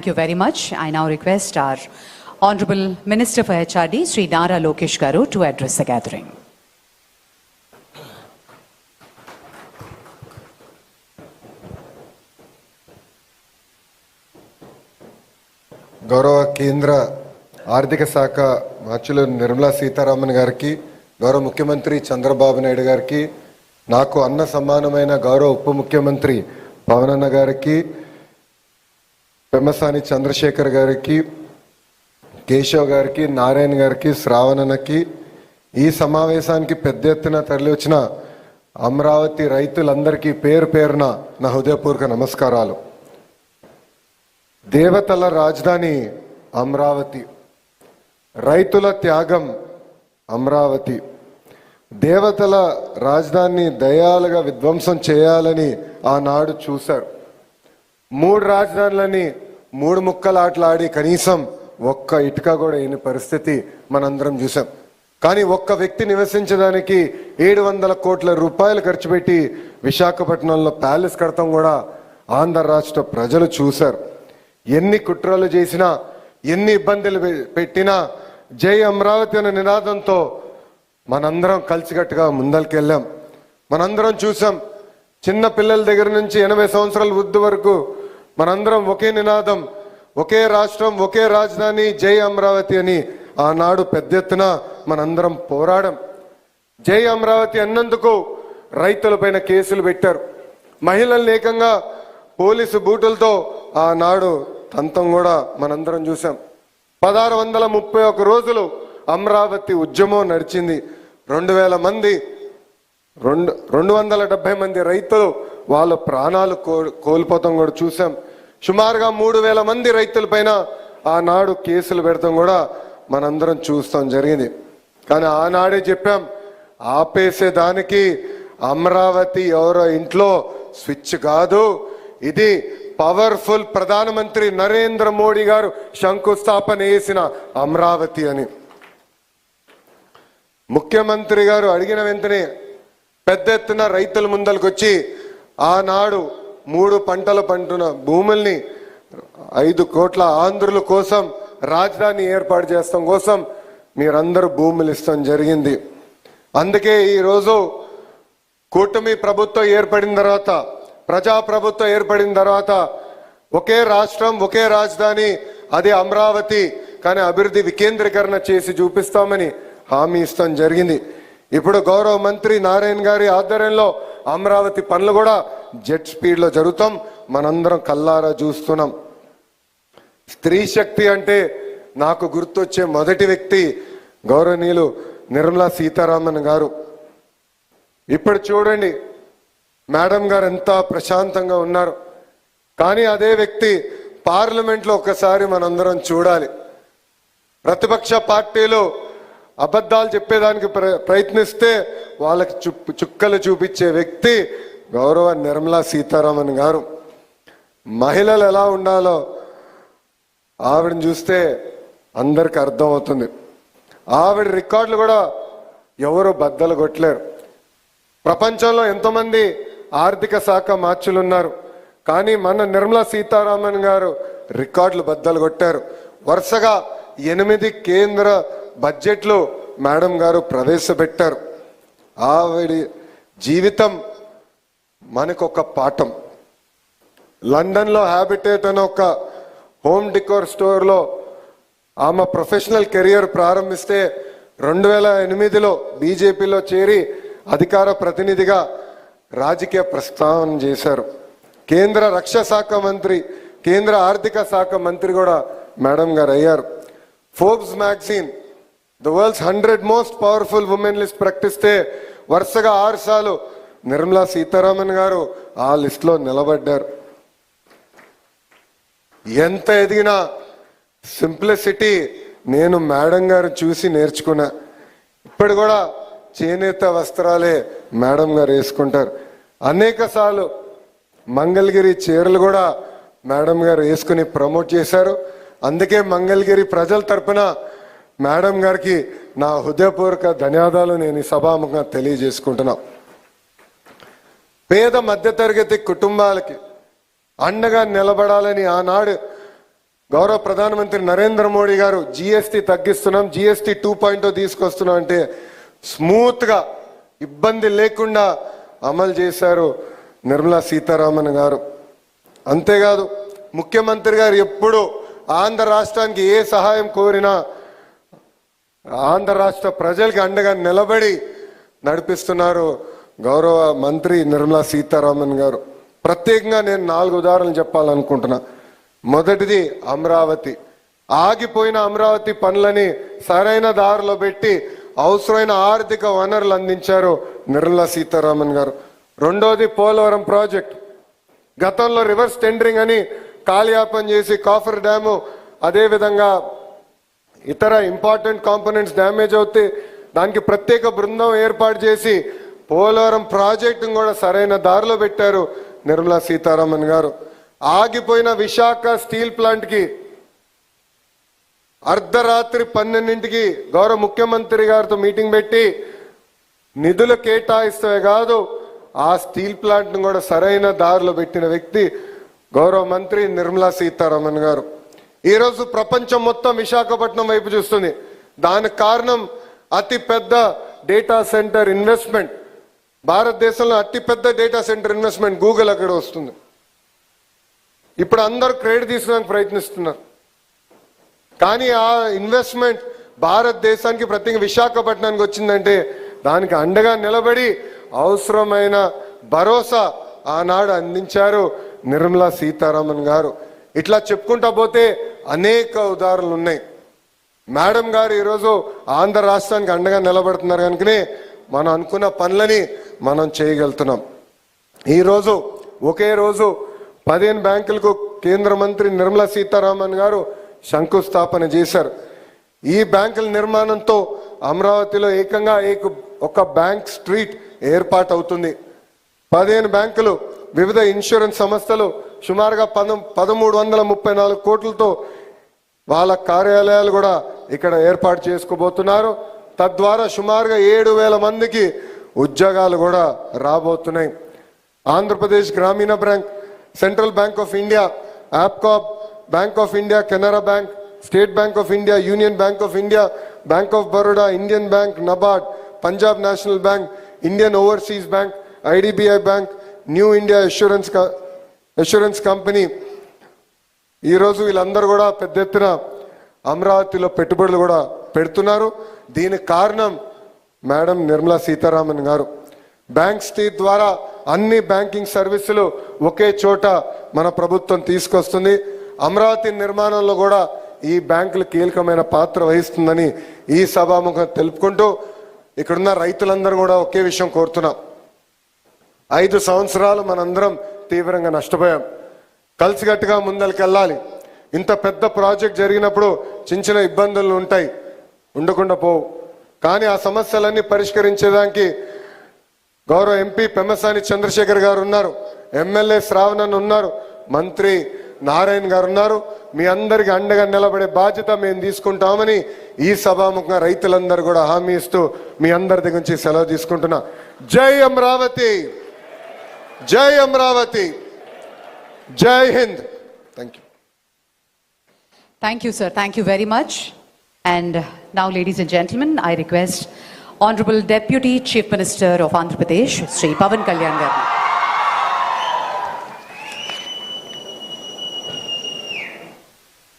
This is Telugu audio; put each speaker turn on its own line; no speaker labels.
Thank you very much. I now request our Honorable Minister for HRD, Sri Nara Lokesh Garu, to address the gathering.
గౌరవ కేంద్ర ఆర్థిక శాఖ మంత్రులు నిర్మలా సీతారామన్ గారికి, గౌరవ ముఖ్యమంత్రి చంద్రబాబు నాయుడు గారికి, నాకు అన్న సమానమైన గౌరవ ఉప ముఖ్యమంత్రి పవన్ అన్న గారికి, పెమ్మసాని చంద్రశేఖర్ గారికి, కేశవ్ గారికి, నారాయణ గారికి, శ్రావణన్నకి, ఈ సమావేశానికి పెద్ద ఎత్తున తరలి వచ్చిన అమరావతి రైతులందరికీ పేరు పేరున నా హృదయపూర్వక నమస్కారాలు. దేవతల రాజధాని అమరావతి, రైతుల త్యాగం అమరావతి. దేవతల రాజధానిని దయాలుగా విధ్వంసం చేయాలని ఆనాడు చూశారు. 3 రాజధానులని 3 ముక్కలాటలాడి కనీసం ఒక్క ఇటుక కూడా అయిన పరిస్థితి మనందరం చూసాం. కానీ ఒక్క వ్యక్తి నివసించడానికి 700 కోట్ల రూపాయలు ఖర్చు పెట్టి విశాఖపట్నంలో ప్యాలెస్ కడతాం కూడా ఆంధ్ర రాష్ట్ర ప్రజలు చూశారు. ఎన్ని కుట్రలు చేసినా, ఎన్ని ఇబ్బందులు పెట్టినా జై అమరావతి అనే నినాదంతో మనందరం కలిసికట్టుగా ముందరికెళ్ళాం. మనందరం చూసాం, చిన్న పిల్లల దగ్గర నుంచి 80 సంవత్సరాల వృద్ధి వరకు మనందరం ఒకే నినాదం, ఒకే రాష్ట్రం, ఒకే రాజధాని, జై అమరావతి అని ఆనాడు పెద్ద ఎత్తున మనందరం పోరాడం. జై అమరావతి అన్నందుకు రైతులపైన కేసులు పెట్టారు. మహిళలను ఏకంగా పోలీసు బూటులతో ఆనాడు తంతం కూడా మనందరం చూసాం. 1631 రోజులు అమరావతి ఉద్యమం నడిచింది. 2000 మంది 270 మంది రైతులు వాళ్ళ ప్రాణాలు కోల్పోతాం కూడా చూసాం. సుమారుగా 3000 మంది రైతులపైన ఆనాడు కేసులు పెడతాం కూడా మనందరం చూస్తాం జరిగింది. కానీ ఆనాడే చెప్పాం, ఆపేసేదానికి అమరావతి ఎవరో ఇంట్లో స్విచ్ కాదు, ఇది పవర్ఫుల్ ప్రధానమంత్రి నరేంద్ర మోడీ గారు శంకుస్థాపన చేసిన అమరావతి అని. ముఖ్యమంత్రి గారు అడిగిన వెంటనే పెద్ద ఎత్తున రైతుల ముందరికి వచ్చి ఆనాడు 3 పంటలు పంటున్న భూముల్ని 5 కోట్ల ఆంధ్రుల కోసం రాజధాని ఏర్పాటు చేస్తాం కోసం మీరందరూ భూములు ఇస్తాం జరిగింది. అందుకే ఈరోజు కూటమి ప్రభుత్వం ఏర్పడిన తర్వాత, ప్రజాప్రభుత్వం ఏర్పడిన తర్వాత ఒకే రాష్ట్రం, ఒకే రాజధాని, అది అమరావతి, కానీ అభివృద్ధి వికేంద్రీకరణ చేసి చూపిస్తామని హామీ ఇస్తాం జరిగింది. ఇప్పుడు గౌరవ మంత్రి నారాయణ గారి ఆధ్వర్యంలో అమరావతి పనులు కూడా జెట్ స్పీడ్లో జరుగుతాం, మనందరం కల్లారా చూస్తున్నాం. స్త్రీ శక్తి అంటే నాకు గుర్తొచ్చే మొదటి వ్యక్తి గౌరవనీయులు నిర్మలా సీతారామన్ గారు. ఇప్పుడు చూడండి మేడం గారు ఎంత ప్రశాంతంగా ఉన్నారు. కానీ అదే వ్యక్తి పార్లమెంట్లో ఒక్కసారి మనందరం చూడాలి. ప్రతిపక్ష పార్టీలు అబద్ధాలు చెప్పేదానికి ప్రయత్నిస్తే వాళ్ళకి చుక్కలు చూపించే వ్యక్తి గౌరవ నిర్మలా సీతారామన్ గారు. మహిళలు ఎలా ఉండాలో ఆవిడని చూస్తే అందరికి అర్థమవుతుంది. ఆవిడ రికార్డులు కూడా ఎవరు బద్దలు కొట్టలేరు. ప్రపంచంలో ఎంతోమంది ఆర్థిక శాఖ మార్చులు ఉన్నారు, కానీ మన నిర్మలా సీతారామన్ గారు రికార్డులు బద్దలు కొట్టారు. వరుసగా 8 కేంద్ర బడ్జెట్లు మేడం గారు ప్రవేశపెట్టారు. ఆవిడ జీవితం మనకొక పాఠం. లండన్లో హ్యాబిటేట్ అనే ఒక హోమ్ డికోర్ స్టోర్లో ఆమె ప్రొఫెషనల్ కెరియర్ ప్రారంభిస్తే 2008లో బీజేపీలో చేరి అధికార ప్రతినిధిగా రాజకీయ ప్రస్థానం చేశారు. కేంద్ర రక్షణ శాఖ మంత్రి, కేంద్ర ఆర్థిక శాఖ మంత్రి కూడా మేడం గారు అయ్యారు. Forbes magazine the world's 100 most powerful women list ప్రకటిస్తే వరుసగా 6 సార్లు నిర్మలా సీతారామన్ గారు ఆ లిస్ట్లో నిలబడ్డారు. ఎంత ఎదిగినా సింప్లిసిటీ నేను మేడం గారు చూసి నేర్చుకున్నా. ఇప్పుడు కూడా చేనేత వస్త్రాలే మేడం గారు వేసుకుంటారు. అనేక సార్లు మంగళగిరి చీరలు కూడా మేడం గారు వేసుకుని ప్రమోట్ చేశారు. అందుకే మంగళగిరి ప్రజల తరపున మేడం గారికి నా హృదయపూర్వక ధన్యవాదాలు నేను ఈ సభాముఖంగా తెలియజేసుకుంటున్నా. పేద మధ్యతరగతి కుటుంబాలకి అండగా నిలబడాలని ఆనాడు గౌరవ ప్రధానమంత్రి నరేంద్ర మోడీ గారు జిఎస్టీ తగ్గిస్తున్నాం, జిఎస్టీ 2.0 తీసుకొస్తున్నాం అంటే స్మూత్గా ఇబ్బంది లేకుండా అమలు చేశారు నిర్మలా సీతారామన్ గారు. అంతేకాదు ముఖ్యమంత్రి గారు ఎప్పుడు ఆంధ్ర రాష్ట్రానికి ఏ సహాయం కోరినా ఆంధ్ర రాష్ట్ర ప్రజలకి అండగా నిలబడి నడిపిస్తున్నారు గౌరవ మంత్రి నిర్మలా సీతారామన్ గారు. ప్రత్యేకంగా నేను 4 ఉదాహరణలు చెప్పాలనుకుంటున్నా. మొదటిది అమరావతి. ఆగిపోయిన అమరావతి పనులని సరైన దారిలో పెట్టి అవసరమైన ఆర్థిక వనరులు అందించారు నిర్మలా సీతారామన్ గారు. రెండోది పోలవరం ప్రాజెక్ట్. గతంలో రివర్స్ టెండరింగ్ అని కాలయాపన చేసి కాఫర్ డ్యాము అదేవిధంగా ఇతర ఇంపార్టెంట్ కాంపోనెంట్స్ డ్యామేజ్ అవుతే దానికి ప్రత్యేక బృందం ఏర్పాటు చేసి పోలవరం ప్రాజెక్టును కూడా సరైన దారిలో పెట్టారు నిర్మలా సీతారామన్ గారు. ఆగిపోయిన విశాఖ స్టీల్ ప్లాంట్కి అర్ధరాత్రి 12ంటికి గౌరవ ముఖ్యమంత్రి గారితో మీటింగ్ పెట్టి నిధులు కేటాయిస్తే కాదు ఆ స్టీల్ ప్లాంట్ను కూడా సరైన దారిలో పెట్టిన వ్యక్తి గౌరవ మంత్రి నిర్మలా సీతారామన్ గారు. ఈరోజు ప్రపంచం మొత్తం విశాఖపట్నం వైపు చూస్తుంది. దానికి కారణం అతి పెద్ద డేటా సెంటర్ ఇన్వెస్ట్మెంట్. భారతదేశంలో అతి పెద్ద డేటా సెంటర్ ఇన్వెస్ట్మెంట్ గూగుల్ అక్కడ వస్తుంది. ఇప్పుడు అందరూ క్రెడిట్ తీసుకోవడానికి ప్రయత్నిస్తున్నారు. కానీ ఆ ఇన్వెస్ట్మెంట్ భారతదేశానికి ప్రత్యేక విశాఖపట్నానికి వచ్చిందంటే దానికి అండగా నిలబడి అవసరమైన భరోసా ఆనాడు అందించారు నిర్మలా సీతారామన్ గారు. ఇట్లా చెప్పుకుంటా పోతే అనేక ఉదాహరణలు ఉన్నాయి. మేడం గారు ఈరోజు ఆంధ్ర రాష్ట్రానికి అండగా నిలబడుతున్నారు కనుకనే మనం అనుకున్న పనులని మనం చేయగలుగుతున్నాం. ఈరోజు ఒకే రోజు 15 బ్యాంకులకు కేంద్ర మంత్రి నిర్మలా సీతారామన్ గారు శంకుస్థాపన చేశారు. ఈ బ్యాంకుల నిర్మాణంతో అమరావతిలో ఏకంగా ఒక బ్యాంక్ స్ట్రీట్ ఏర్పాటు అవుతుంది. 15 బ్యాంకులు, వివిధ ఇన్సూరెన్స్ సంస్థలు సుమారుగా 1334 కోట్లతో వాళ్ళ కార్యాలయాలు కూడా ఇక్కడ ఏర్పాటు చేసుకోబోతున్నారు. తద్వారా సుమారుగా 7,000 మందికి ఉద్యోగాలు కూడా రాబోతున్నాయి. ఆంధ్రప్రదేశ్ గ్రామీణ bank, central bank of India, APCOB, bank of India, Canara bank, state bank of India, union bank of India, bank of Baroda, Indian bank, NABARD, Punjab national bank, Indian overseas bank, IDBI bank, new India assurance company. ఈరోజు వీళ్ళందరూ కూడా పెద్ద ఎత్తున అమరావతిలో పెట్టుబడులు కూడా పెడుతున్నారు. దీనికి కారణం మేడం నిర్మలా సీతారామన్ గారు. బ్యాంక్ స్ట్రీట్ ద్వారా అన్ని బ్యాంకింగ్ సర్వీసులు ఒకే చోట మన ప్రభుత్వం తీసుకొస్తుంది. అమరావతి నిర్మాణంలో కూడా ఈ బ్యాంకులు కీలకమైన పాత్ర వహిస్తుందని ఈ సభాముఖం తెలుపుకుంటూ ఇక్కడున్న రైతులందరూ కూడా ఒకే విషయం కోరుతున్నాం. 5 సంవత్సరాలు మనందరం తీవ్రంగా నష్టపోయాం. కలిసికట్టుగా ముందరికెళ్ళాలి. ఇంత పెద్ద ప్రాజెక్ట్ జరిగినప్పుడు చిన్న ఇబ్బందులు ఉంటాయి, ఉండకుండా పోవు. కానీ ఆ సమస్యలన్నీ పరిష్కరించేదానికి గౌరవ ఎంపీ పెమ్మసాని చంద్రశేఖర్ గారు ఉన్నారు, ఎమ్మెల్యే శ్రావణన్ ఉన్నారు, మంత్రి నారాయణ గారు ఉన్నారు. మీ అందరికి అండగా నిలబడే బాధ్యత మేము తీసుకుంటామని ఈ సభాముఖంగా రైతులందరూ కూడా హామీ ఇస్తూ మీ అందరి దగ్గర నుంచి సెలవు తీసుకుంటున్నా. జై అమరావతి, జై అమరావతి, జై Hind. Thank you.
Thank you, sir. Thank you very much. And now, ladies and gentlemen, I request Honorable Deputy Chief Minister of Andhra Pradesh, Sri Pavan Kalyan garu.